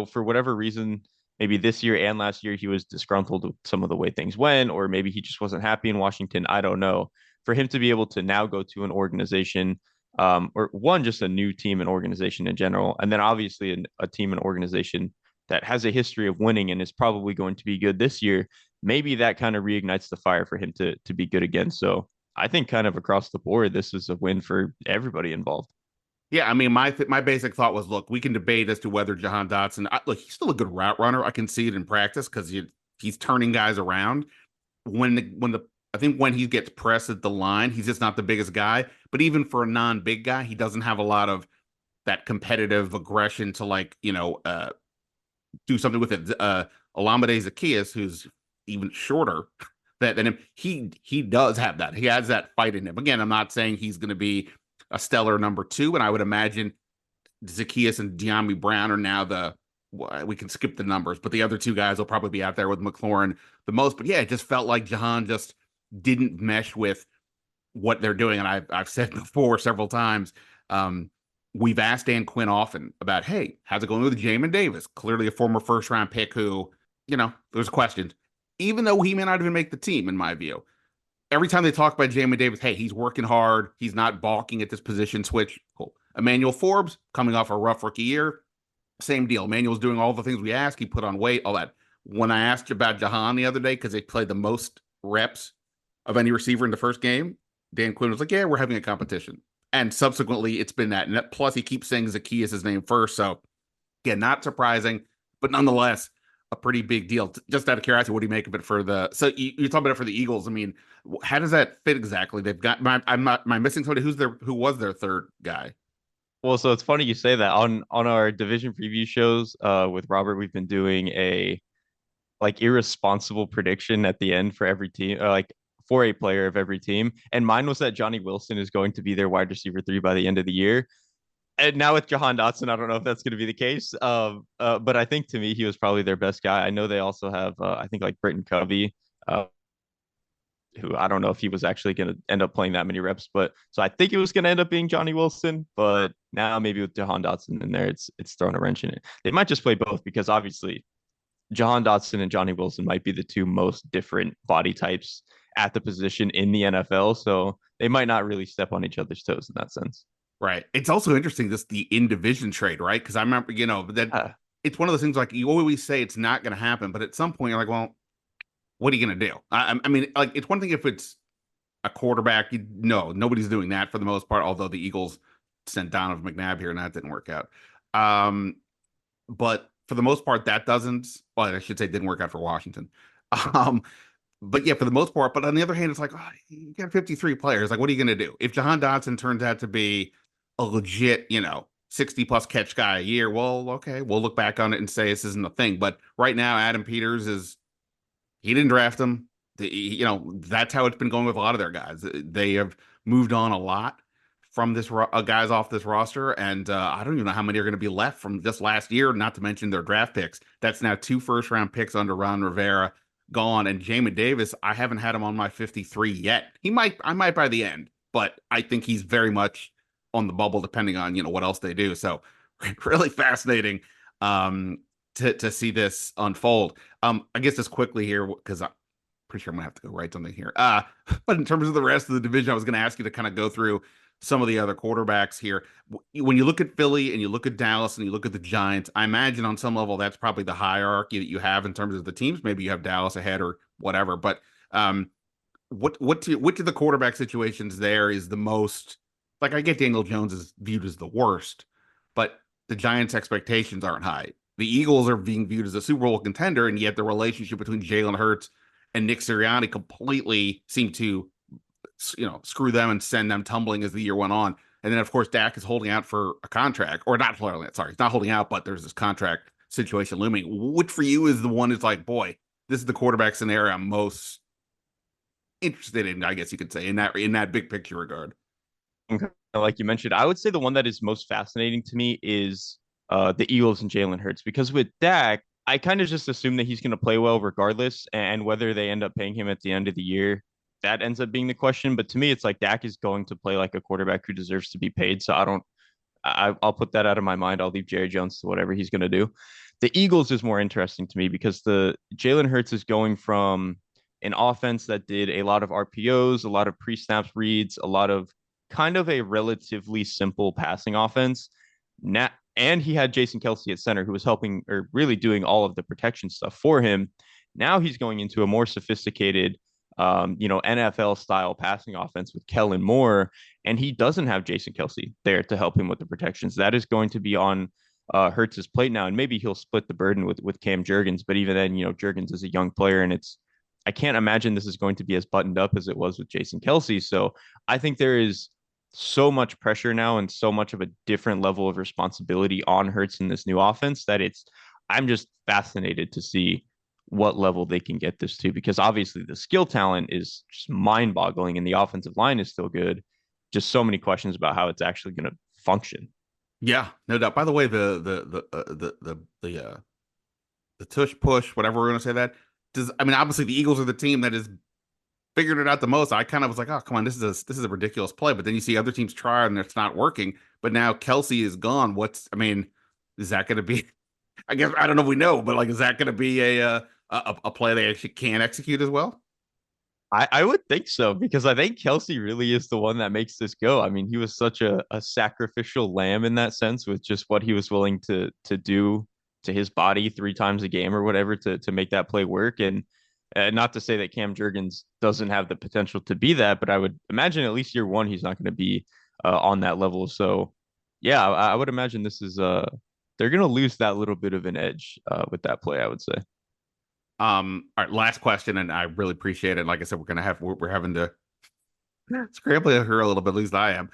for whatever reason, maybe this year and last year, he was disgruntled with some of the way things went, or maybe he just wasn't happy in Washington. I don't know. For him to be able to now go to an organization or one, just a new team and organization in general, and then obviously a team and organization that has a history of winning and is probably going to be good this year, maybe that kind of reignites the fire for him to be good again. So I think kind of across the board, this is a win for everybody involved. Yeah, I mean, my basic thought was, look, we can debate as to whether Jahan Dotson, look, he's still a good route runner. I can see it in practice because he's turning guys around. I think when he gets pressed at the line, he's just not the biggest guy. But even for a non-big guy, he doesn't have a lot of that competitive aggression to do something with it. Olamide Zaccheaus, who's even shorter than him, he does have that. He has that fight in him. Again, I'm not saying he's going to be a stellar number two, and I would imagine Zaccheaus and De'Ami Brown are now we can skip the numbers, but the other two guys will probably be out there with McLaurin the most. But yeah, it just felt like Jahan just didn't mesh with what they're doing. And I've said before several times, we've asked Dan Quinn often about, hey, how's it going with Jamin Davis? Clearly a former first round pick who, there's questions, even though he may not even make the team, in my view. Every time they talk about Jamin Davis, hey, he's working hard. He's not balking at this position switch. Cool. Emmanuel Forbes coming off a rough rookie year. Same deal. Emmanuel's doing all the things we ask. He put on weight, all that. When I asked you about Jahan the other day, because they played the most reps of any receiver in the first game, Dan Quinn was like, yeah, we're having a competition. And subsequently, it's been that. And plus, he keeps saying Zaccheaus' name first. So, yeah, not surprising. But nonetheless, a pretty big deal. Just out of curiosity, what do you make of it for the? So you're talking about it for the Eagles. I mean, how does that fit exactly? They've got. I'm not. Am I missing somebody? Who was their third guy? Well, so it's funny you say that. On our division preview shows with Robert, we've been doing a like irresponsible prediction at the end for every team, like for a player of every team. And mine was that Johnny Wilson is going to be their wide receiver 3 by the end of the year. And now with Jahan Dotson, I don't know if that's going to be the case. But I think to me, he was probably their best guy. I know they also have, I think like Britton Covey, uh, who I don't know if he was actually going to end up playing that many reps, but so I think it was going to end up being Johnny Wilson. But now maybe with Jahan Dotson in there, it's thrown a wrench in it. They might just play both because obviously Jahan Dotson and Johnny Wilson might be the two most different body types at the position in the NFL. So they might not really step on each other's toes in that sense. Right. It's also interesting this the in division trade, right? Because I remember, that Uh, it's one of those things like you always say it's not going to happen, but at some point you're like, well, what are you going to do? I mean, like it's one thing if it's a quarterback. No, nobody's doing that for the most part. Although the Eagles sent Donovan McNabb here and that didn't work out. Um, but for the most part, that doesn't. Well, I should say, didn't work out for Washington. Um, but yeah, for the most part. But on the other hand, it's like you got 53 players. Like, what are you going to do if Jahan Dotson turns out to be a legit, 60 plus catch guy a year? Well, okay, we'll look back on it and say this isn't a thing. But right now, Adam Peters is he didn't draft him. That's how it's been going with a lot of their guys. They have moved on a lot from this guys off this roster, and I don't even know how many are going to be left from just last year. Not to mention their draft picks. That's now 2 first-round picks under Ron Rivera gone, and Jamin Davis. I haven't had him on my 53 yet. I might by the end, but I think he's very much on the bubble, depending on what else they do. So really fascinating. To see this unfold. I guess just quickly here, because I'm pretty sure I'm gonna have to go write something here. But in terms of the rest of the division, I was gonna ask you to kind of go through some of the other quarterbacks here. When you look at Philly and you look at Dallas and you look at the Giants, I imagine on some level that's probably the hierarchy that you have in terms of the teams. Maybe you have Dallas ahead or whatever. But which of the quarterback situations there is the most like I get Daniel Jones is viewed as the worst, but the Giants' expectations aren't high. The Eagles are being viewed as a Super Bowl contender, and yet the relationship between Jalen Hurts and Nick Sirianni completely seemed to, screw them and send them tumbling as the year went on. And then, of course, Dak is holding out for a contract, or not holding out. Sorry, he's not holding out, but there's this contract situation looming. Which for you is the one that's like, boy, this is the quarterback scenario I'm most interested in, I guess you could say, in that big picture regard. Okay. Like you mentioned, I would say the one that is most fascinating to me is the Eagles and Jalen Hurts because with Dak, I kind of just assume that he's going to play well regardless, and whether they end up paying him at the end of the year, that ends up being the question. But to me, it's like Dak is going to play like a quarterback who deserves to be paid. So I'll put that out of my mind. I'll leave Jerry Jones to whatever he's going to do. The Eagles is more interesting to me because the Jalen Hurts is going from an offense that did a lot of RPOs, a lot of pre-snaps reads, a lot of kind of a relatively simple passing offense. Now, and he had Jason Kelce at center who was helping or really doing all of the protection stuff for him. Now he's going into a more sophisticated, NFL style passing offense with Kellen Moore, and he doesn't have Jason Kelce there to help him with the protections. That is going to be on Hurts's plate now, and maybe he'll split the burden with Cam Jurgens. But even then, Jurgens is a young player, and I can't imagine this is going to be as buttoned up as it was with Jason Kelce. So I think there is so much pressure now and so much of a different level of responsibility on Hurts in this new offense that I'm just fascinated to see what level they can get this to because obviously the skill talent is just mind boggling and the offensive line is still good. Just so many questions about how it's actually going to function. Yeah, no doubt. By the way, the tush push, whatever we're going to say that obviously the Eagles are the team that has figured it out the most. I kind of was like, oh, come on, this is a ridiculous play. But then you see other teams try and it's not working. But now Kelce is gone. Is that going to be? I guess I don't know if we know, but like, is that going to be a play they actually can execute as well? I would think so because I think Kelce really is the one that makes this go. I mean, he was such a sacrificial lamb in that sense with just what he was willing to do to his body 3 times a game or whatever to make that play work. And not to say that Cam Jurgens doesn't have the potential to be that, but I would imagine at least year one he's not going to be on that level. So yeah, I would imagine this is they're going to lose that little bit of an edge with that play, I would say. All right, last question, and I really appreciate it. Like I said, we're having to scramble here a little bit, at least I am.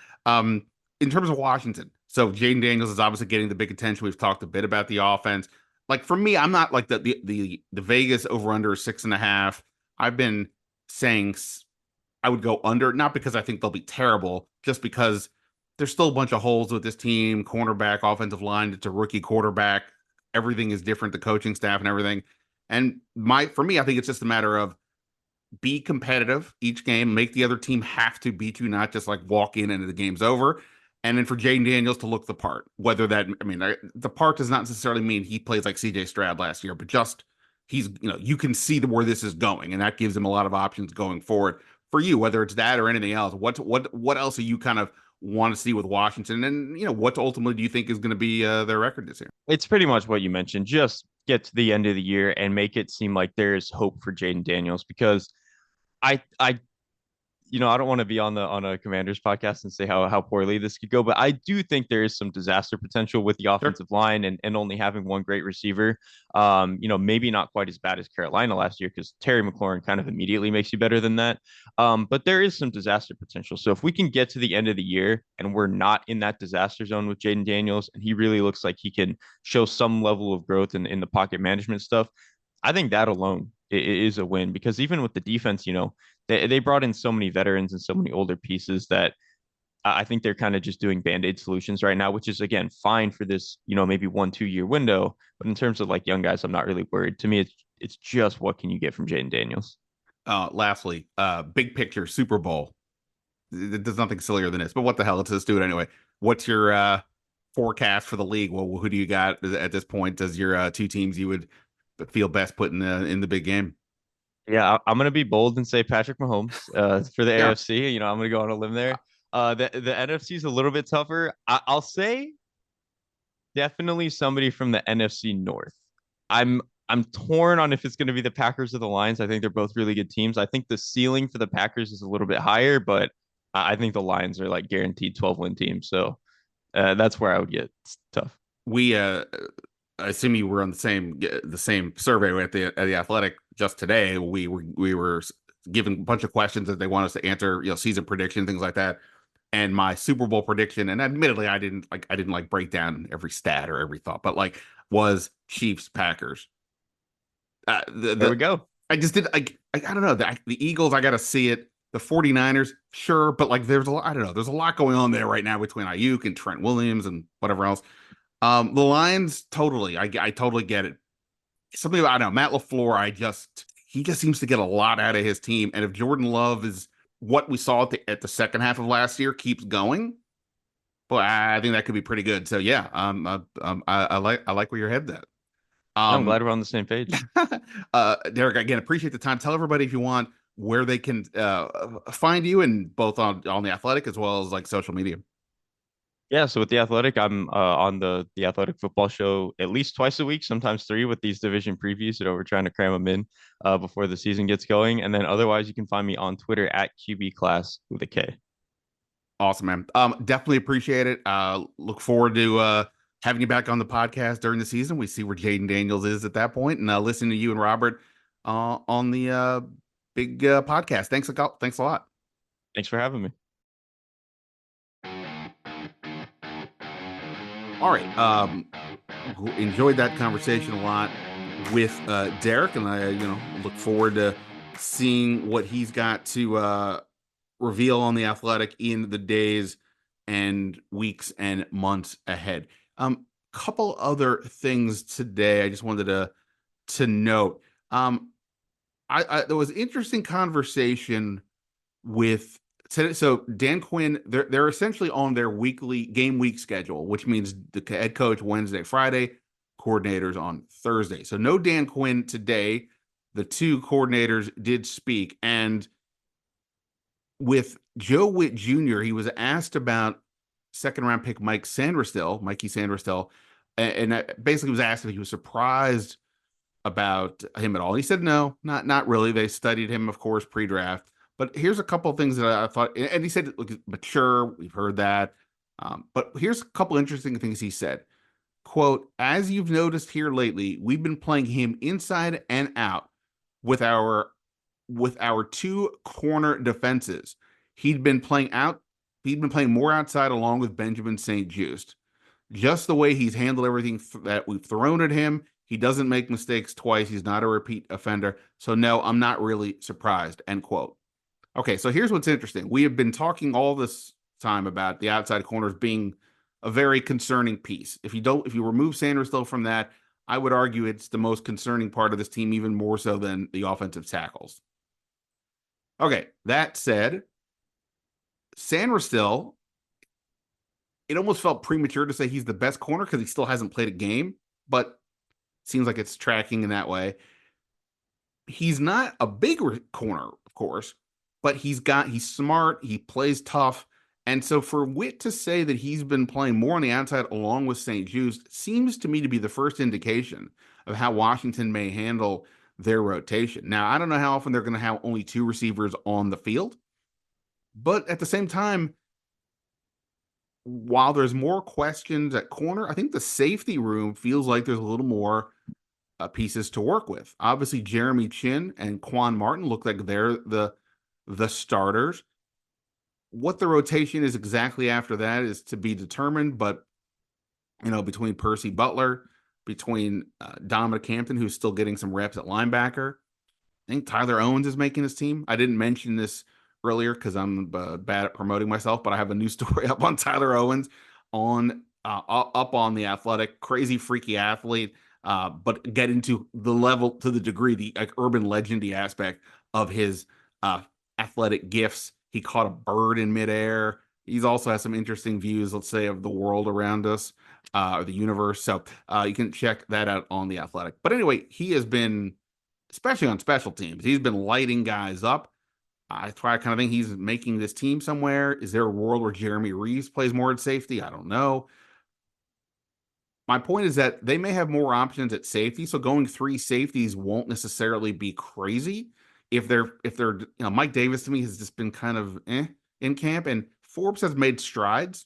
In terms of Washington, so Jayden Daniels is obviously getting the big attention. We've talked a bit about the offense. Like for me, I'm not like the Vegas over under 6.5. I've been saying I would go under, not because I think they'll be terrible, just because there's still a bunch of holes with this team, cornerback, offensive line. It's a rookie quarterback. Everything is different, the coaching staff and everything. And for me, I think it's just a matter of be competitive each game, make the other team have to beat you, not just like walk in and the game's over. And then for Jayden Daniels to look the part, whether that, I mean, the part does not necessarily mean he plays like CJ Stroud last year, but just you can see where this is going, and that gives him a lot of options going forward for you, whether it's that or anything else. What else are you kind of want to see with Washington, and what ultimately do you think is going to be their record this year? It's pretty much what you mentioned. Just get to the end of the year and make it seem like there is hope for Jayden Daniels because I I don't want to be on a Commanders podcast and say how poorly this could go, but I do think there is some disaster potential with the Sure. offensive line and only having one great receiver. Maybe not quite as bad as Carolina last year because Terry McLaurin kind of immediately makes you better than that. But there is some disaster potential. So if we can get to the end of the year and we're not in that disaster zone with Jayden Daniels, and he really looks like he can show some level of growth in the pocket management stuff, I think that alone is a win because even with the defense, they brought in so many veterans and so many older pieces that I think they're kind of just doing band-aid solutions right now, which is again fine for this, maybe 1-2 year window. But in terms of like young guys, I'm not really worried. To me, it's just what can you get from Jayden Daniels? Lastly, big picture Super Bowl. There's nothing sillier than this, but what the hell? Let's just do it anyway. What's your forecast for the league? Well, who do you got at this point? Does your two teams you would feel best put in the big game? Yeah, I'm gonna be bold and say Patrick Mahomes for the Yeah. AFC. I'm gonna go on a limb there. The NFC is a little bit tougher. I'll say definitely somebody from the NFC North. I'm torn on if it's going to be the Packers or the Lions. I think they're both really good teams. I think the ceiling for the Packers is a little bit higher, but I think the Lions are like guaranteed 12-win team. So that's where I would get tough. We I assume you were on the same survey at the Athletic just today. We were given a bunch of questions that they want us to answer, season prediction, things like that. And my Super Bowl prediction, and admittedly, I didn't break down every stat or every thought, but was Chiefs Packers. There we The go. I just did I don't know the Eagles. I got to see it. The 49ers, sure, but there's a lot. I don't know. There's a lot going on there right now between Ayuk and Trent Williams and whatever else. The Lions, totally. I totally get it. Something about, I don't know, Matt LaFleur, he just seems to get a lot out of his team. And if Jordan Love is what we saw at the second half of last year keeps going, boy, I think that could be pretty good. So yeah, I like where your head's at. I'm Um, glad we're on the same page. Derek, again, appreciate the time. Tell everybody if you want where they can find you, and both on the Athletic as well as social media. Yeah, so with the Athletic, I'm on the Athletic Football Show at least twice a week, sometimes three, with these division previews. We're trying to cram them in before the season gets going. And then otherwise, you can find me on Twitter at QB Class with a K. Awesome, man. Definitely appreciate it. Look forward to having you back on the podcast during the season. We see where Jayden Daniels is at that point, and listening to you and Robert on the big podcast. Thanks a lot. Thanks for having me. All right. Enjoyed that conversation a lot with Derek, and I look forward to seeing what he's got to reveal on the Athletic in the days and weeks and months ahead. Couple other things today I just wanted to note. There was interesting conversation with today. So Dan Quinn, they're essentially on their weekly game week schedule, which means the head coach Wednesday, Friday, coordinators on Thursday. So no Dan Quinn today. The two coordinators did speak, and with Joe Witt Jr., he was asked about second round pick Mikey Sainristil, and basically was asked if he was surprised about him at all. He said no, not really. They studied him, of course, pre-draft. But here's a couple of things that I thought, and he said, look, mature, we've heard that. But here's a couple interesting things he said. Quote, as you've noticed here lately, we've been playing him inside and out. with our two corner defenses. He'd been playing more outside along with Benjamin St-Juste. Just the way he's handled everything that we've thrown at him, he doesn't make mistakes twice. He's not a repeat offender. So no, I'm not really surprised, end quote. Okay, so here's what's interesting. We have been talking all this time about the outside corners being a very concerning piece. If you remove Sainristil from that, I would argue it's the most concerning part of this team, even more so than the offensive tackles. Okay, that said, Sainristil, it almost felt premature to say he's the best corner because he still hasn't played a game, but it seems like it's tracking in that way. He's not a big corner, of course, but he's smart, he plays tough. And so for Witt to say that he's been playing more on the outside along with St-Juste seems to me to be the first indication of how Washington may handle their rotation. Now, I don't know how often they're going to have only two receivers on the field, but at the same time, while there's more questions at corner, I think the safety room feels like there's a little more pieces to work with. Obviously, Jeremy Chin and Quan Martin look like they're the starters. What the rotation is exactly after that is to be determined, but between Percy Butler, between Dominic Hampton, who's still getting some reps at linebacker, I think Tyler Owens is making his team. I didn't mention this earlier because I'm bad at promoting myself, but I have a new story up on Tyler Owens up on The Athletic. Crazy, freaky athlete, but get into the level, to the degree, the urban legendy aspect of his athletic gifts. He caught a bird in midair. He's also has some interesting views, let's say, of the world around us, or the universe. So you can check that out on The Athletic. But anyway, he has been, especially on special teams, he's been lighting guys up. I kind of think he's making this team somewhere. Is there a world where Jeremy Reeves plays more at safety? I don't know. My point is that they may have more options at safety, so going three safeties won't necessarily be crazy. If they're Mike Davis to me has just been kind of in camp, and Forbes has made strides,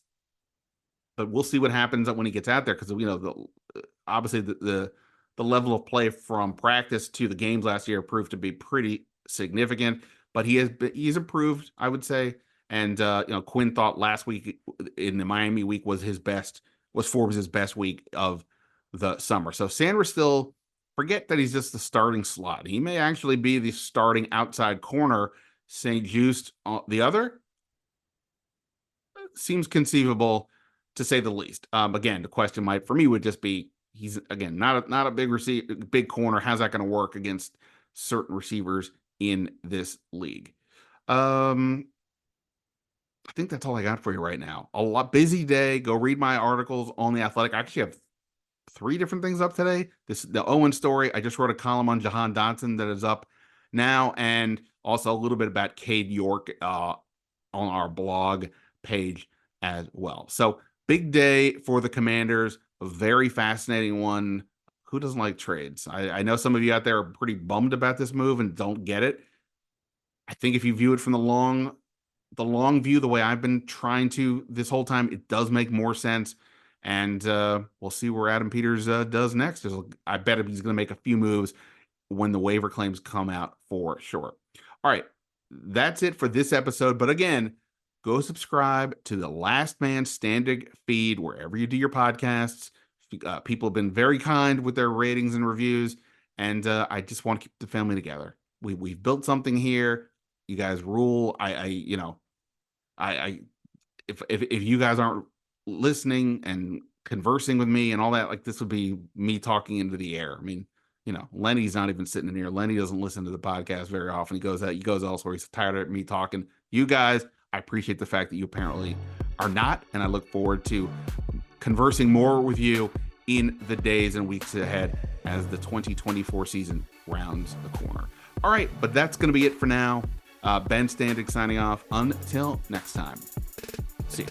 but we'll see what happens when he gets out there, because obviously the level of play from practice to the games last year proved to be pretty significant. But he's improved, I would say. And Quinn thought last week in the Miami week was Forbes' best week of the summer. So Sainristil, forget that he's just the starting slot. He may actually be the starting outside corner. St-Juste the other seems conceivable, to say the least. Again, the question for me would just be, he's again not a big corner. How's that going to work against certain receivers in this league? I think that's all I got for you right now. A busy day. Go read my articles on The Athletic. I actually have 3 different things up today. The Owen story. I just wrote a column on Jahan Dotson that is up now, and also a little bit about Cade York on our blog page as well. So big day for the Commanders. A very fascinating one. Who doesn't like trades? I know some of you out there are pretty bummed about this move and don't get it. I think if you view it from the long view, the way I've been trying to this whole time, it does make more sense. And we'll see where Adam Peters does next. I bet he's going to make a few moves when the waiver claims come out, for sure. All right, that's it for this episode. But again, go subscribe to the Last Man Standig feed wherever you do your podcasts. People have been very kind with their ratings and reviews, and I just want to keep the family together. We've built something here. You guys rule. If you guys aren't listening and conversing with me and all that, like, this would be me talking into the air. I mean, Lenny's not even sitting in here. Lenny doesn't listen to the podcast very often. He goes elsewhere. He's tired of me talking. You guys, I appreciate the fact that you apparently are not, and I look forward to conversing more with you in the days and weeks ahead as the 2024 season rounds the corner. All right, but that's going to be it for now. Ben Standig signing off. Until next time. See you.